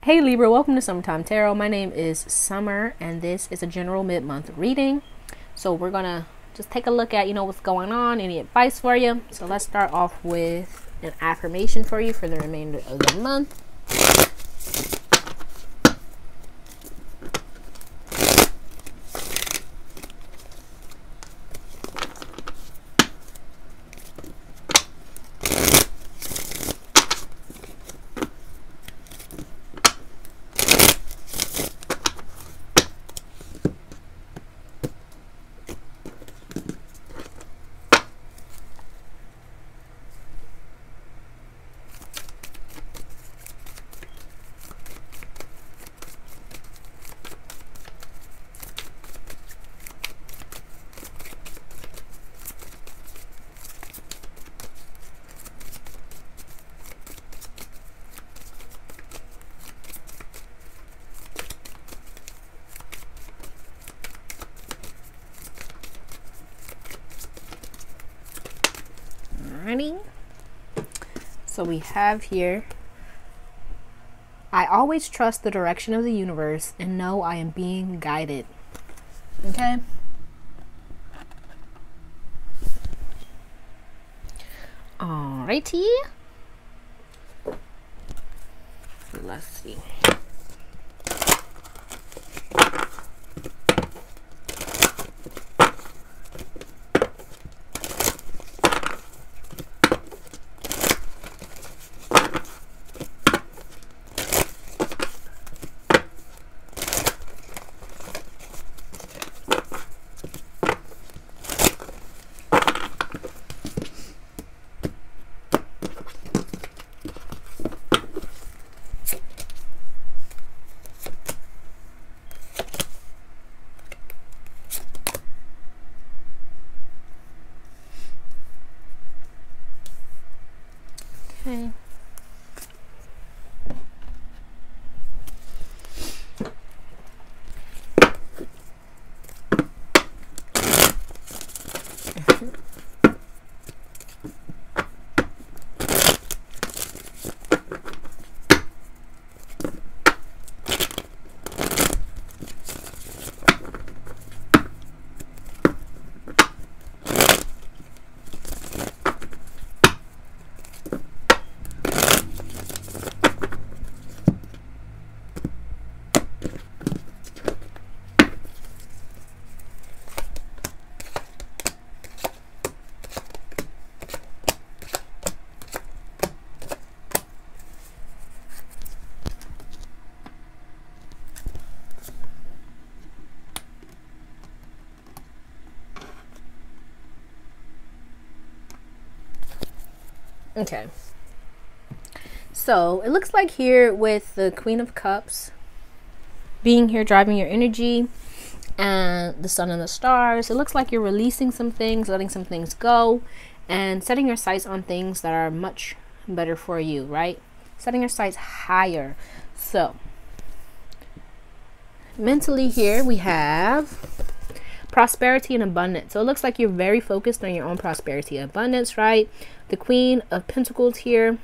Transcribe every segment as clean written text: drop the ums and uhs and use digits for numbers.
Hey Libra, welcome to Summertime Tarot. My name is Summer and this is a general mid-month reading. So we're gonna just take a look at, what's going on, any advice for you. So let's start off with an affirmation for you for the remainder of the month. Alrighty. So we have here, I always trust the direction of the universe and know I am being guided. Okay. Alrighty. Let's see. Okay. Okay, so it looks like here with the Queen of Cups being here driving your energy and the Sun and the Stars, it looks like you're releasing some things, letting some things go, and setting your sights on things that are much better for you, right? Setting your sights higher. So mentally here we have prosperity and abundance. So it looks like you're very focused on your own prosperity and abundance, right? The Queen of Pentacles here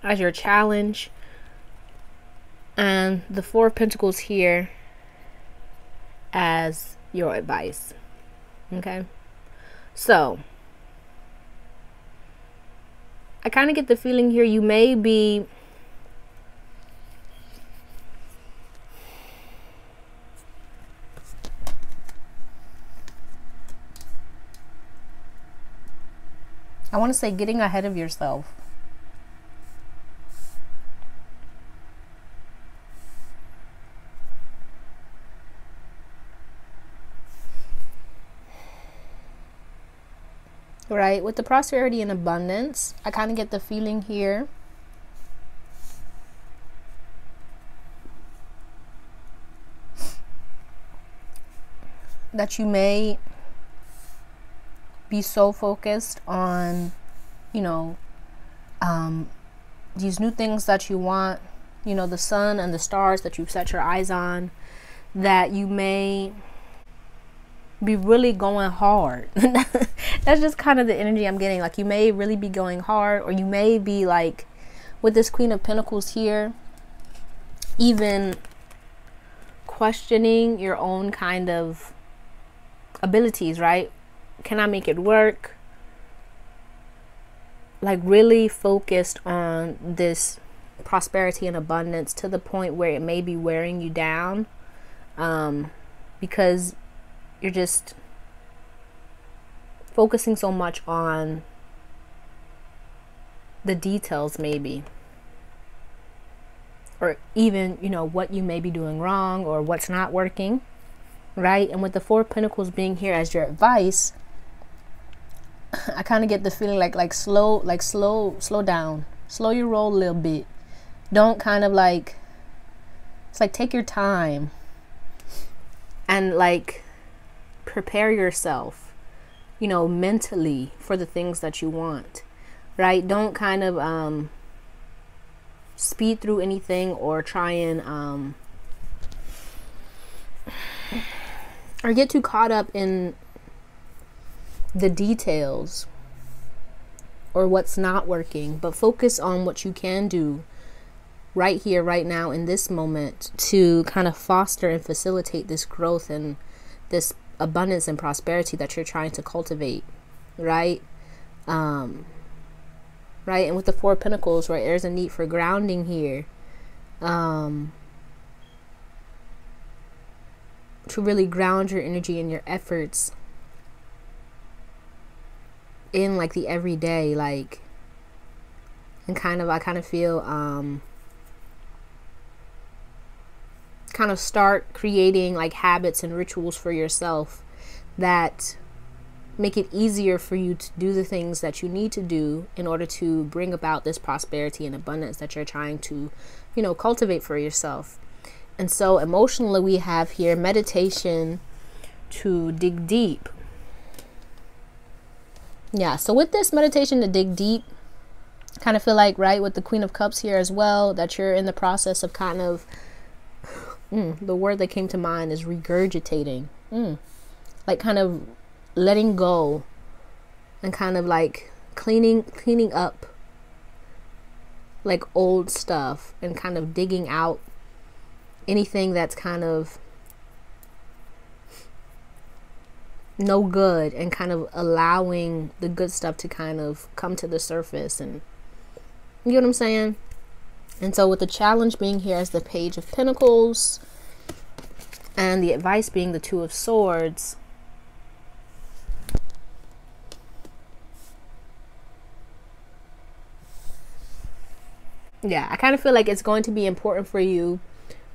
as your challenge, and the Four of Pentacles here as your advice. Okay, so I kind of get the feeling here you may be I want to say getting ahead of yourself. Right? With the prosperity and abundance, I kind of get the feeling here that you may be so focused on, these new things that you want, the sun and the stars that you've set your eyes on, that you may be really going hard. That's just kind of the energy I'm getting. Like, you may really be going hard, or you may be like with this Queen of Pentacles here, even questioning your own kind of abilities, right? Can I make it work? Like really focused on this prosperity and abundance to the point where it may be wearing you down, because you're just focusing so much on the details, maybe, or even, you know, what you may be doing wrong or what's not working, right? And with the Four of Pentacles being here as your advice, I kind of get the feeling like slow down, slow your roll a little bit. Don't kind of like, it's like take your time and like prepare yourself, you know, mentally for the things that you want, right? Don't kind of speed through anything or try and or get too caught up in the details or what's not working, but focus on what you can do right here, right now, in this moment, to kind of foster and facilitate this growth and this abundance and prosperity that you're trying to cultivate, right? Right? And with the Four of Pentacles, right, there's a need for grounding here, to really ground your energy and your efforts in like the everyday, like, and I kind of feel kind of start creating like habits and rituals for yourself that make it easier for you to do the things that you need to do in order to bring about this prosperity and abundance that you're trying to, you know, cultivate for yourself. And so emotionally, we have here meditation to dig deep. Yeah, so with this meditation to dig deep, kind of feel like, right, with the Queen of Cups here as well, that you're in the process of kind of, the word that came to mind is regurgitating, like kind of letting go and kind of like cleaning up like old stuff and kind of digging out anything that's kind of no good and kind of allowing the good stuff to kind of come to the surface. And you know what I'm saying? And so with the challenge being here as the Page of Pentacles and the advice being the Two of Swords, yeah, I kind of feel like it's going to be important for you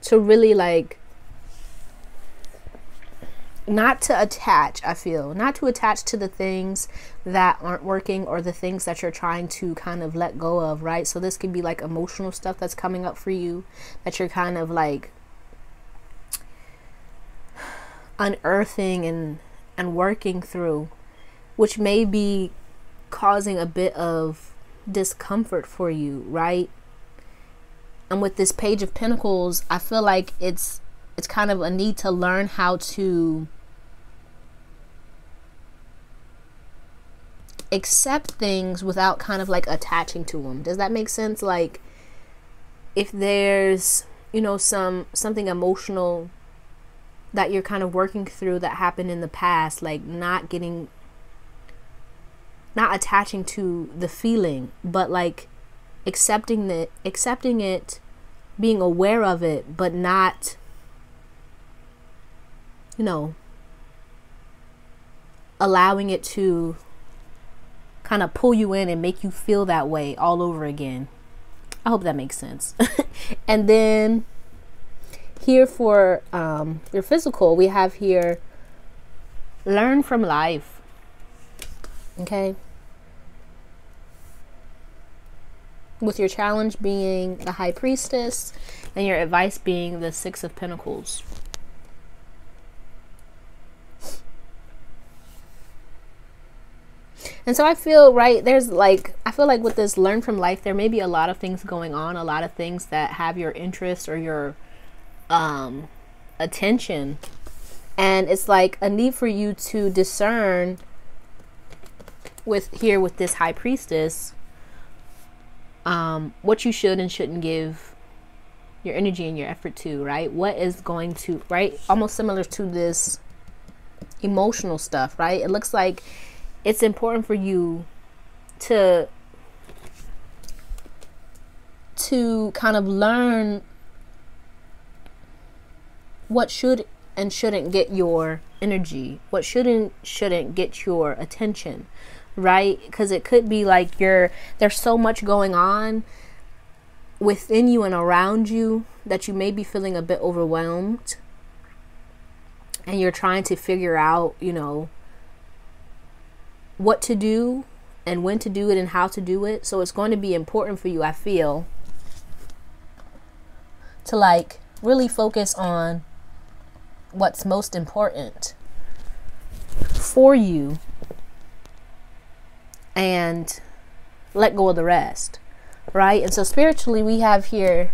to really like not to attach to the things that aren't working or the things that you're trying to kind of let go of, right? So this could be like emotional stuff that's coming up for you that you're kind of like unearthing and working through, which may be causing a bit of discomfort for you, right? And with this Page of Pentacles, I feel like it's kind of a need to learn how to accept things without kind of like attaching to them. Does that make sense? Like if there's, you know, something emotional that you're kind of working through that happened in the past, like not attaching to the feeling, but like accepting it, being aware of it, but not, you know, allowing it to kind of pull you in and make you feel that way all over again. I hope that makes sense. And then here for your physical, we have here learn from life. Okay, with your challenge being the High Priestess and your advice being the Six of Pentacles. And so I feel, right, I feel like with this learn from life, there may be a lot of things going on, a lot of things that have your interest or your attention. And it's like a need for you to discern with this High Priestess, what you should and shouldn't give your energy and your effort to, right? What is going to, right? Almost similar to this emotional stuff, right? It looks like it's important for you to kind of learn what should and shouldn't get your energy, what shouldn't get your attention, right? Because it could be like there's so much going on within you and around you that you may be feeling a bit overwhelmed, and you're trying to figure out, you know, what to do and when to do it and how to do it. So it's going to be important for you, I feel, to like really focus on what's most important for you and let go of the rest, right? And so spiritually, we have here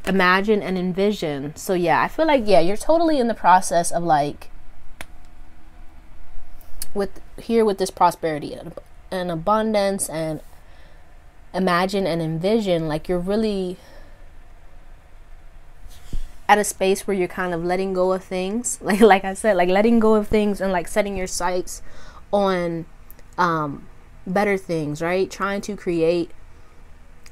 imagine and envision. So yeah, I feel like, yeah, you're totally in the process of like with this prosperity and abundance and imagine and envision. Like you're really at a space where you're kind of letting go of things, like I said, like letting go of things and like setting your sights on better things, right? Trying to create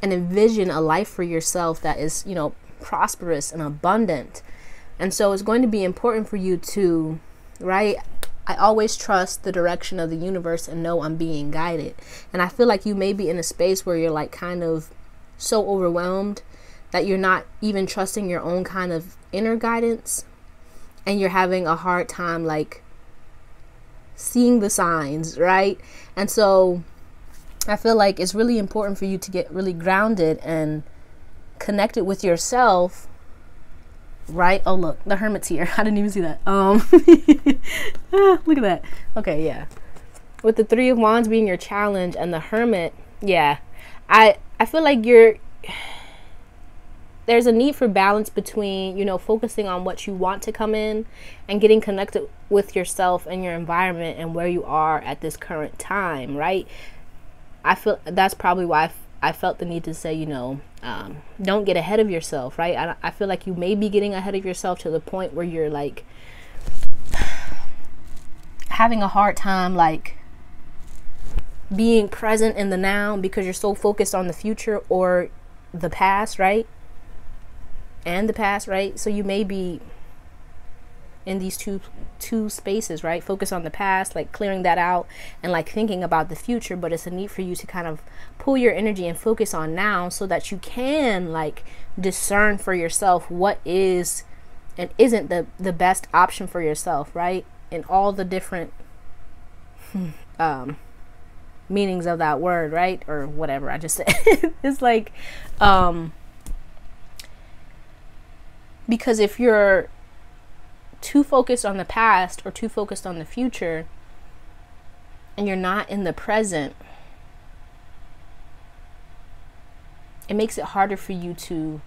and envision a life for yourself that is, you know, prosperous and abundant. And so it's going to be important for you to, right? I always trust the direction of the universe and know I'm being guided. And I feel like you may be in a space where you're like kind of so overwhelmed that you're not even trusting your own kind of inner guidance, and you're having a hard time like seeing the signs, right? And so I feel like it's really important for you to get really grounded and connected with yourself, right? Oh, look, the Hermit's here. I didn't even see that. Look at that. Okay, yeah. With the Three of Wands being your challenge and the Hermit, yeah. I feel like there's a need for balance between, you know, focusing on what you want to come in and getting connected with yourself and your environment and where you are at this current time, right? I feel that's probably why I felt the need to say, you know, don't get ahead of yourself, right? I feel like you may be getting ahead of yourself to the point where you're like having a hard time like being present in the now because you're so focused on the future or the past, right? And the past, right? So you may be in these two spaces, right? Focus on the past, like clearing that out and like thinking about the future, but it's a need for you to kind of pull your energy and focus on now so that you can like discern for yourself what is and isn't the best option for yourself, right? In all the different meanings of that word, right? Or whatever I just said. It's like because if you're too focused on the past or too focused on the future and you're not in the present, it makes it harder for you to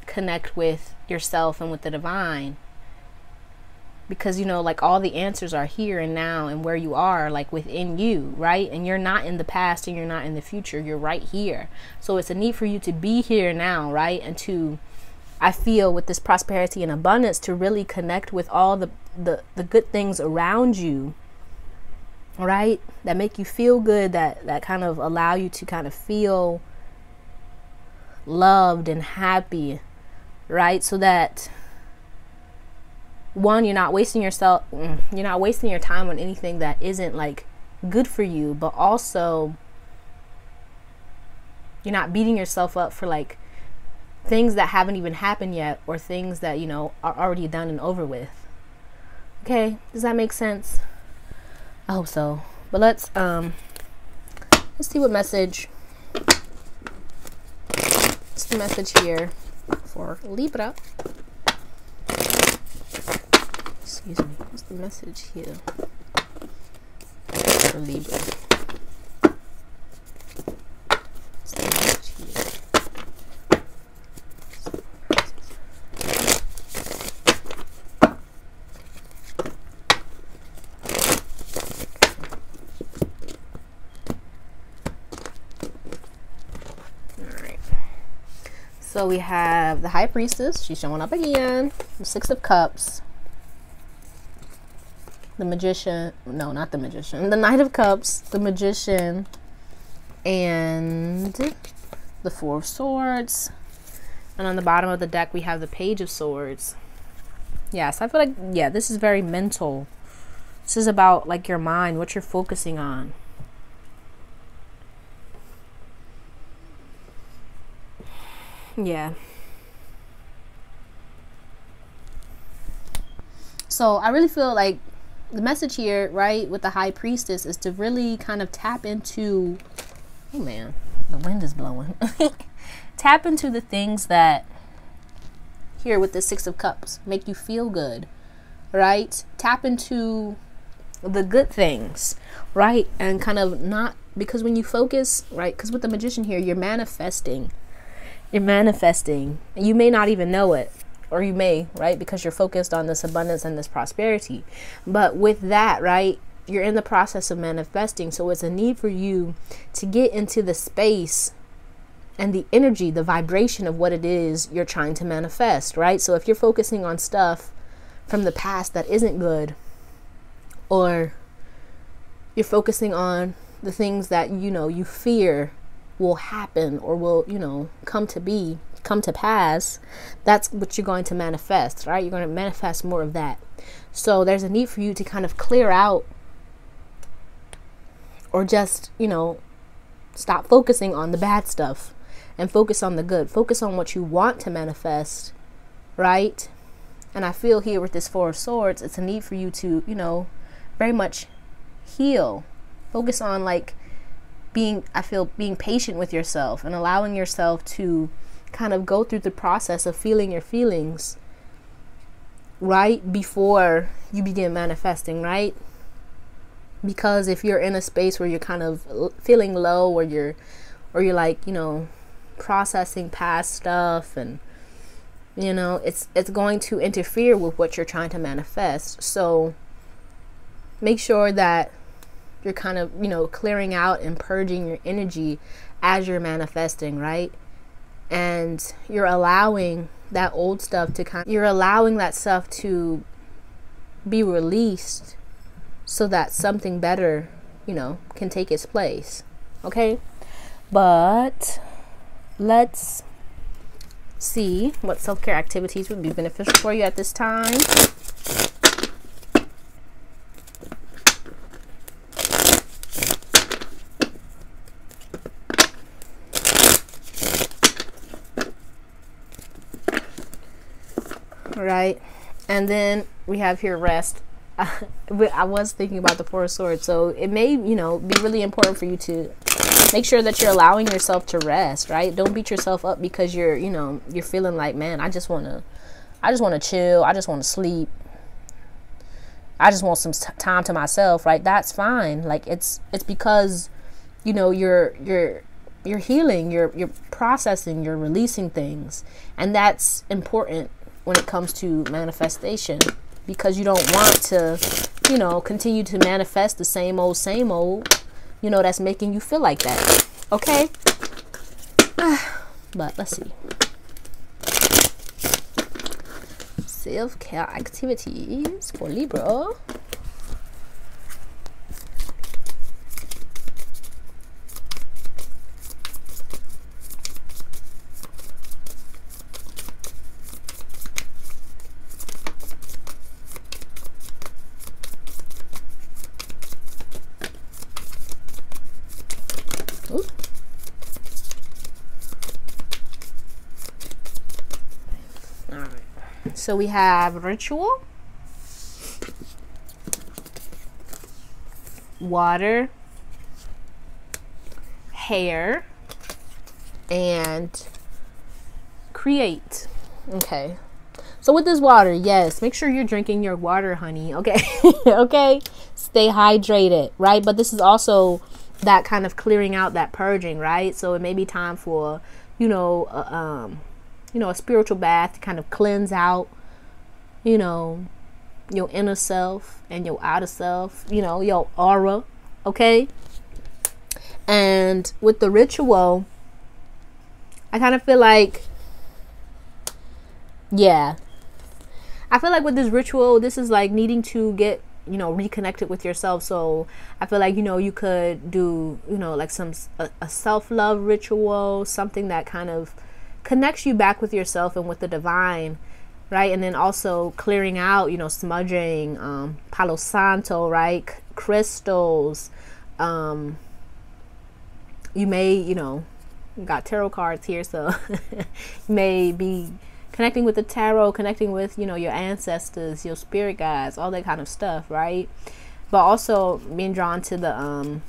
connect with yourself and with the divine, because, you know, like all the answers are here and now and where you are, like within you, right? And you're not in the past and you're not in the future, you're right here. So it's a need for you to be here now, right? And to, I feel with this prosperity and abundance, to really connect with all the good things around you, right? That make you feel good, that kind of allow you to kind of feel loved and happy, right? So that, one, you're not wasting your time on anything that isn't like good for you, but also you're not beating yourself up for like things that haven't even happened yet, or things that, you know, are already done and over with. Okay, does that make sense? I hope so. But let's see what message. What's the message here for Libra? Excuse me. What's the message here for Libra? What's the message here? So we have the High Priestess. She's showing up again. The Six of Cups. The Magician. No, not the Magician. The Knight of Cups. The Magician. And the Four of Swords. And on the bottom of the deck, we have the Page of Swords. Yes, I feel like, yeah, this is very mental. This is about, like, your mind, what you're focusing on. Yeah. So I really feel like the message here, right, with the High Priestess is to really kind of tap into, oh man, the wind is blowing. Tap into the things that, here with the Six of Cups, make you feel good, right? Tap into the good things, right? And kind of not, because when you focus, right, because with the Magician here, you're manifesting. You're manifesting, and you may not even know it, or you may, right, because you're focused on this abundance and this prosperity. But with that, right, you're in the process of manifesting. So it's a need for you to get into the space and the energy, the vibration of what it is you're trying to manifest, right? So if you're focusing on stuff from the past that isn't good, or you're focusing on the things that, you know, you fear will happen or will, you know, come to pass, that's what you're going to manifest, right? You're going to manifest more of that. So there's a need for you to kind of clear out, or just, you know, stop focusing on the bad stuff and focus on the good. Focus on what you want to manifest, right? And I feel here with this Four of Swords, it's a need for you to, you know, very much heal. Focus on, like, being patient with yourself and allowing yourself to kind of go through the process of feeling your feelings, right, before you begin manifesting, right? Because if you're in a space where you're kind of feeling low, or you're like, you know, processing past stuff, and, you know, it's going to interfere with what you're trying to manifest. So make sure that you're kind of, you know, clearing out and purging your energy as you're manifesting, right? And you're allowing that old stuff to you're allowing that stuff to be released so that something better, you know, can take its place. Okay? But let's see what self-care activities would be beneficial for you at this time. Right, and then we have here rest. I was thinking about the Four of Swords, so it may, you know, be really important for you to make sure that you're allowing yourself to rest, right? Don't beat yourself up because you're, you know, you're feeling like, man, I just want to chill, I just want to sleep, I just want some time to myself, right? That's fine. Like, it's because, you know, you're healing, you're processing, you're releasing things, and that's important when it comes to manifestation, because you don't want to, you know, continue to manifest the same old, you know, that's making you feel like that. Okay? But let's see. Self-care activities for Libra. So we have ritual, water, hair, and create. Okay. So with this water, yes, make sure you're drinking your water, honey. Okay. Okay. Stay hydrated, right? But this is also that kind of clearing out, that purging, right? So it may be time for, you know, a spiritual bath to kind of cleanse out, you know, your inner self and your outer self, you know, your aura. Okay. And with the ritual, I kind of feel like Yeah. I feel like with this ritual, this is like needing to get, reconnected with yourself. So I feel like, you could do, like a self-love ritual, something that kind of connects you back with yourself and with the divine, right? And then also clearing out, smudging, Palo Santo, right? Crystals. You may, got tarot cards here, so you may be connecting with the tarot, connecting with, your ancestors, your spirit guides, all that kind of stuff, right? But also being drawn to the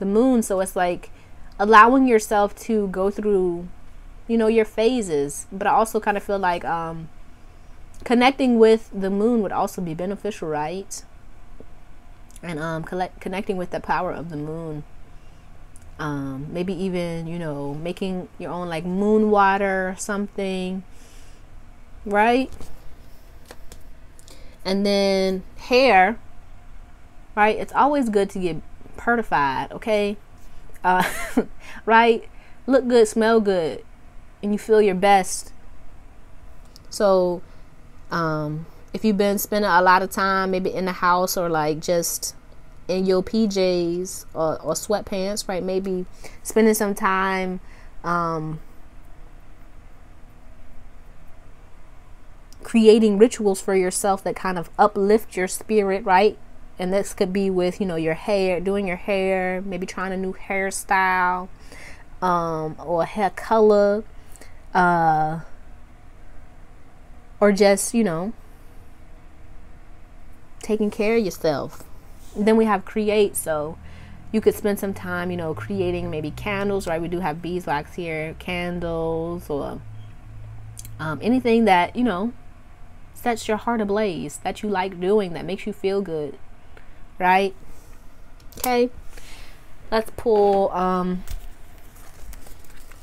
moon. So it's like allowing yourself to go through, your phases. But I also kind of feel like connecting with the moon would also be beneficial, right? And connecting with the power of the moon. Maybe even, making your own like moon water or something, right? And then hair, right? It's always good to get purified, okay? Right? Look good, smell good, and you feel your best. So if you've been spending a lot of time maybe in the house or like just in your PJs or sweatpants, right? Maybe spending some time creating rituals for yourself that kind of uplift your spirit, right? And this could be with, your hair, doing your hair, maybe trying a new hairstyle, or hair color, or just, taking care of yourself. And then we have create, so you could spend some time, creating maybe candles, right? We do have beeswax here, candles, or anything that, sets your heart ablaze, that you like doing, that makes you feel good, right? Okay, let's pull a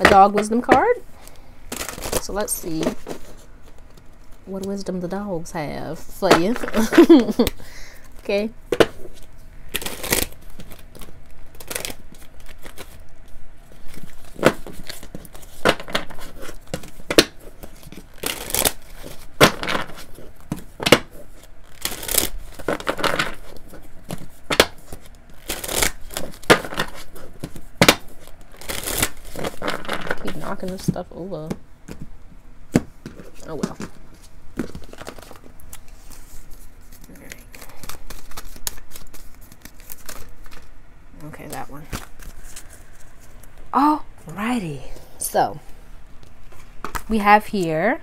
dog wisdom card. So let's see what wisdom the dogs have for you. Okay. Knocking this stuff over. Oh well. Okay, that one. Alrighty. So we have here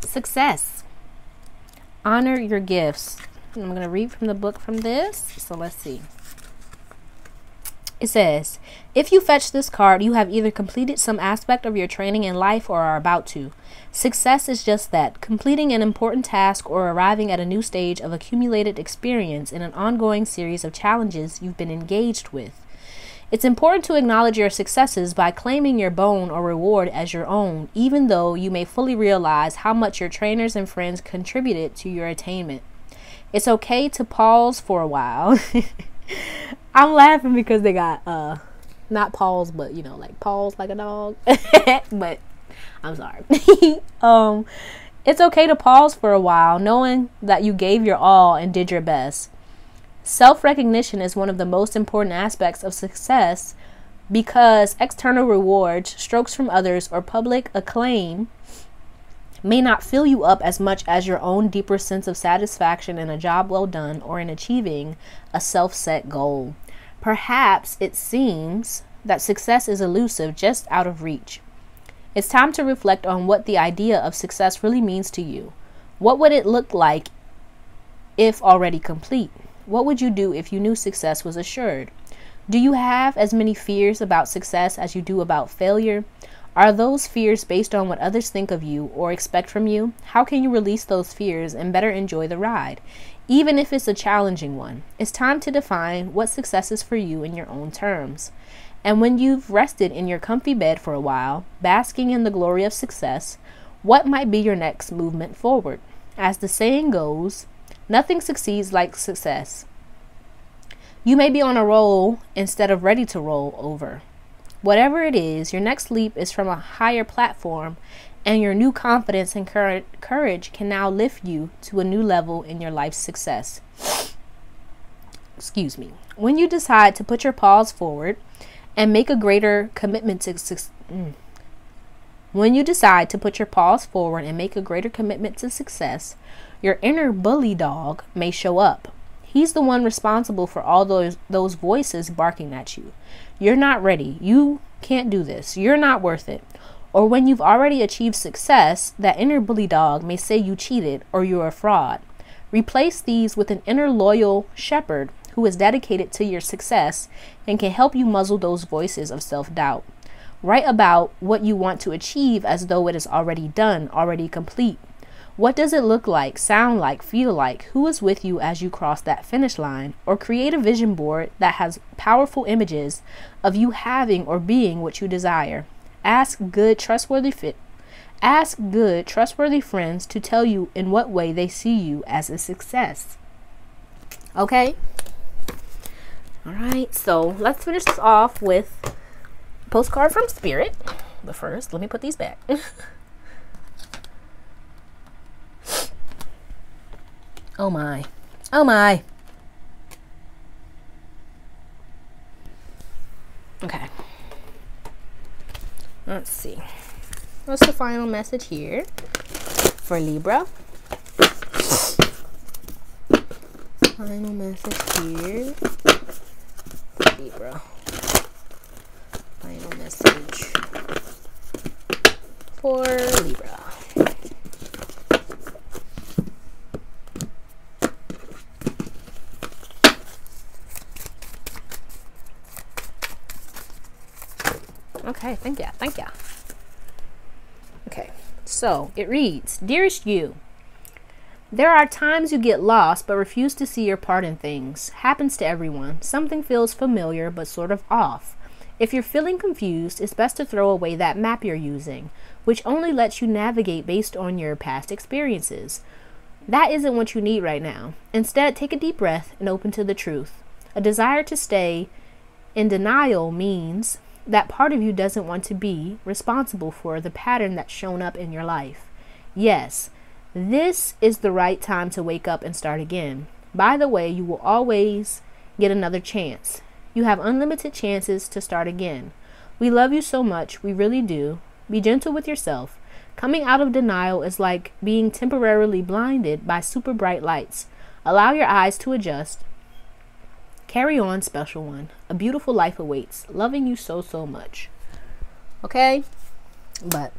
success. Honor your gifts. And I'm going to read from the book from this. So let's see. It says, if you fetch this card, you have either completed some aspect of your training in life or are about to. Success is just that, completing an important task or arriving at a new stage of accumulated experience in an ongoing series of challenges you've been engaged with. It's important to acknowledge your successes by claiming your bone or reward as your own, even though you may fully realize how much your trainers and friends contributed to your attainment. It's okay to pause for a while. I'm laughing because they got not paws, but like paws like a dog. But I'm sorry. It's okay to pause for a while, knowing that you gave your all and did your best. Self-recognition is one of the most important aspects of success because external rewards, strokes from others, or public acclaim may not fill you up as much as your own deeper sense of satisfaction in a job well done or in achieving a self-set goal. Perhaps it seems that success is elusive, just out of reach. It's time to reflect on what the idea of success really means to you. What would it look like if already complete? What would you do if you knew success was assured? Do you have as many fears about success as you do about failure? Are those fears based on what others think of you or expect from you? How can you release those fears and better enjoy the ride, even if it's a challenging one? It's time to define what success is for you in your own terms. And when you've rested in your comfy bed for a while, basking in the glory of success, what might be your next movement forward? As the saying goes, nothing succeeds like success. You may be on a roll instead of ready to roll over. Whatever it is, your next leap is from a higher platform, and your new confidence and courage can now lift you to a new level in your life's success. Excuse me. When you decide to put your paws forward and make a greater commitment to success, your inner bully dog may show up. He's the one responsible for all those voices barking at you. You're not ready. You can't do this. You're not worth it. Or when you've already achieved success, that inner bully dog may say you cheated or you're a fraud. Replace these with an inner loyal shepherd who is dedicated to your success and can help you muzzle those voices of self-doubt. Write about what you want to achieve as though it is already done, already complete. What does it look like, sound like, feel like? Who is with you as you cross that finish line? Or create a vision board that has powerful images of you having or being what you desire. Ask good, trustworthy friends to tell you in what way they see you as a success. Okay? All right, so let's finish this off with a postcard from Spirit. But first, let me put these back. Oh my. Oh my. Okay. Let's see. What's the final message here for Libra? Final message here for Libra. Final message for Libra. Okay, thank you. Okay, so it reads, Dearest you, there are times you get lost but refuse to see your part in things. Happens to everyone. Something feels familiar but sort of off. If you're feeling confused, it's best to throw away that map you're using, which only lets you navigate based on your past experiences. That isn't what you need right now. Instead, take a deep breath and open to the truth. A desire to stay in denial means that part of you doesn't want to be responsible for the pattern that's shown up in your life. Yes, this is the right time to wake up and start again. By the way, you will always get another chance. You have unlimited chances to start again. We love you so much, we really do. Be gentle with yourself. Coming out of denial is like being temporarily blinded by super bright lights. Allow your eyes to adjust. Carry on, special one. A beautiful life awaits. Loving you so, so much. Okay? But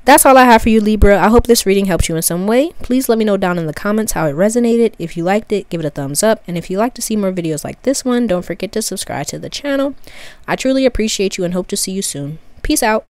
that's all I have for you, Libra. I hope this reading helped you in some way. Please let me know down in the comments how it resonated. If you liked it, give it a thumbs up. And if you'd like to see more videos like this one, don't forget to subscribe to the channel. I truly appreciate you and hope to see you soon. Peace out.